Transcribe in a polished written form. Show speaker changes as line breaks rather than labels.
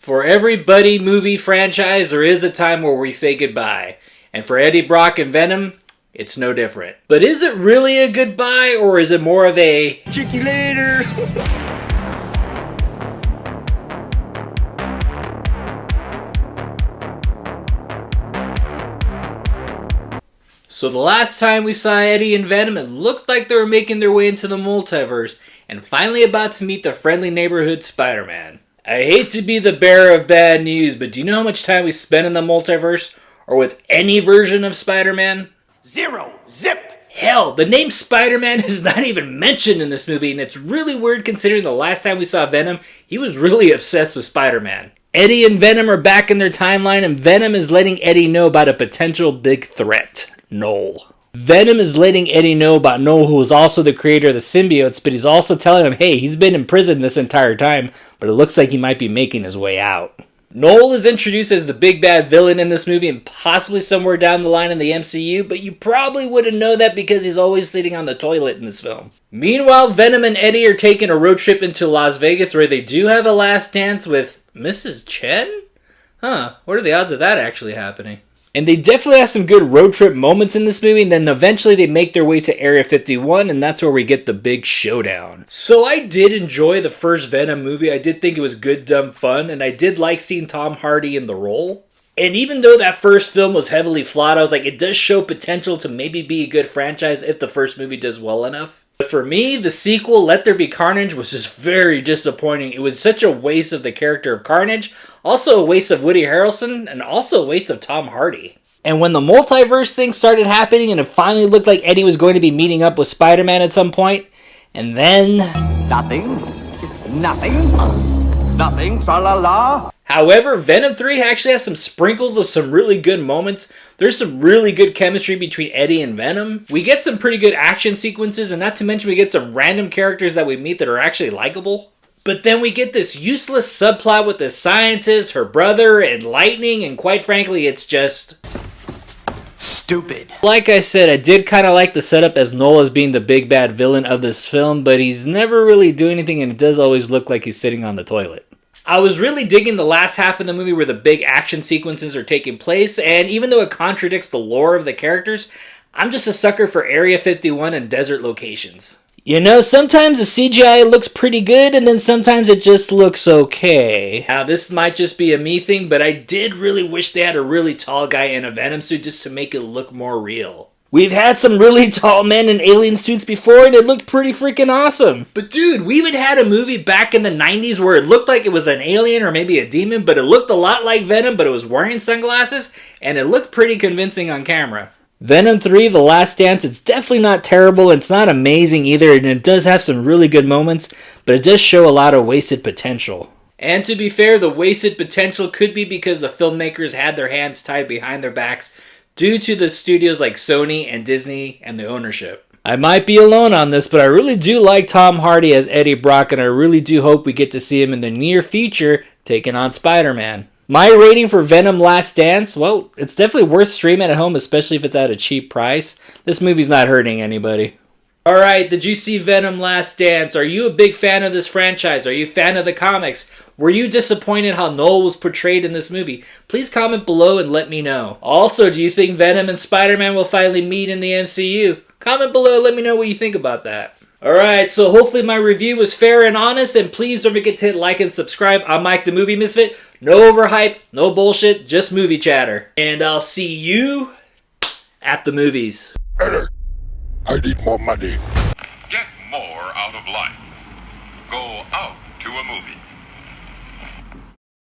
For every buddy movie franchise, there is a time where we say goodbye. And for Eddie Brock and Venom, it's no different. But is it really a goodbye, or is it more of a check you later? So the last time we saw Eddie and Venom, it looked like they were making their way into the multiverse and finally about to meet the friendly neighborhood Spider-Man. I hate to be the bearer of bad news, but do you know how much time we spent in the multiverse or with any version of Spider-Man? 0. Zip! Hell, the name Spider-Man is not even mentioned in this movie, and it's really weird considering the last time we saw Venom, he was really obsessed with Spider-Man. Eddie and Venom are back in their timeline, and Venom is letting Eddie know about a potential big threat. Knoll. Venom is letting Eddie know about Knoll, who is also the creator of the symbiotes, but he's also telling him, hey, he's been in prison this entire time, but it looks like he might be making his way out. Knoll is introduced as the big bad villain in this movie and possibly somewhere down the line in the MCU, but you probably wouldn't know that because he's always sitting on the toilet in this film. Meanwhile, Venom and Eddie are taking a road trip into Las Vegas where they do have a last dance with Mrs. Chen? Huh, what are the odds of that actually happening? And they definitely have some good road trip moments in this movie, and then eventually they make their way to Area 51, and that's where we get the big showdown. So I did enjoy the first Venom movie. I did think it was good, dumb fun, and I did like seeing Tom Hardy in the role. And even though that first film was heavily flawed, I was like, it does show potential to maybe be a good franchise if the first movie does well enough. But for me, the sequel, Let There Be Carnage, was just very disappointing. It was such a waste of the character of Carnage, also a waste of Woody Harrelson, and also a waste of Tom Hardy. And when the multiverse thing started happening and it finally looked like Eddie was going to be meeting up with Spider-Man at some point, and then... Nothing, tra-la-la. However, Venom 3 actually has some sprinkles of some really good moments. There's some really good chemistry between Eddie and Venom. We get some pretty good action sequences, and not to mention we get some random characters that we meet that are actually likable. But then we get this useless subplot with the scientist, her brother, and Lightning, and quite frankly, it's just... stupid. Like I said, I did kind of like the setup as Knoll as being the big bad villain of this film, but he's never really doing anything, and it does always look like he's sitting on the toilet. I was really digging the last half of the movie where the big action sequences are taking place, and even though it contradicts the lore of the characters, I'm just a sucker for Area 51 and desert locations. You know, sometimes the CGI looks pretty good, and then sometimes it just looks okay. Now, this might just be a me thing, but I did really wish they had a really tall guy in a Venom suit just to make it look more real. We've had some really tall men in alien suits before, and it looked pretty freaking awesome. But dude, we even had a movie back in the 90s where it looked like it was an alien or maybe a demon, but it looked a lot like Venom, but it was wearing sunglasses, and it looked pretty convincing on camera. Venom 3, The Last Dance, it's definitely not terrible, it's not amazing either, and it does have some really good moments, but it does show a lot of wasted potential. And to be fair, the wasted potential could be because the filmmakers had their hands tied behind their backs due to the studios like Sony and Disney and the ownership. I might be alone on this, but I really do like Tom Hardy as Eddie Brock, and I really do hope we get to see him in the near future taking on Spider-Man. My rating for Venom Last Dance, well, it's definitely worth streaming at home, especially if it's at a cheap price. This movie's not hurting anybody. Alright, did you see Venom Last Dance? Are you a big fan of this franchise? Are you a fan of the comics? Were you disappointed how Knoll was portrayed in this movie? Please comment below and let me know. Also, do you think Venom and Spider-Man will finally meet in the MCU? Comment below and let me know what you think about that. Alright, so hopefully my review was fair and honest, and please don't forget to hit like and subscribe. I'm Mike the Movie Misfit. No overhype, no bullshit, just movie chatter. And I'll see you at the movies.
Eddie, I need more money.
Get more out of life. Go out to a movie.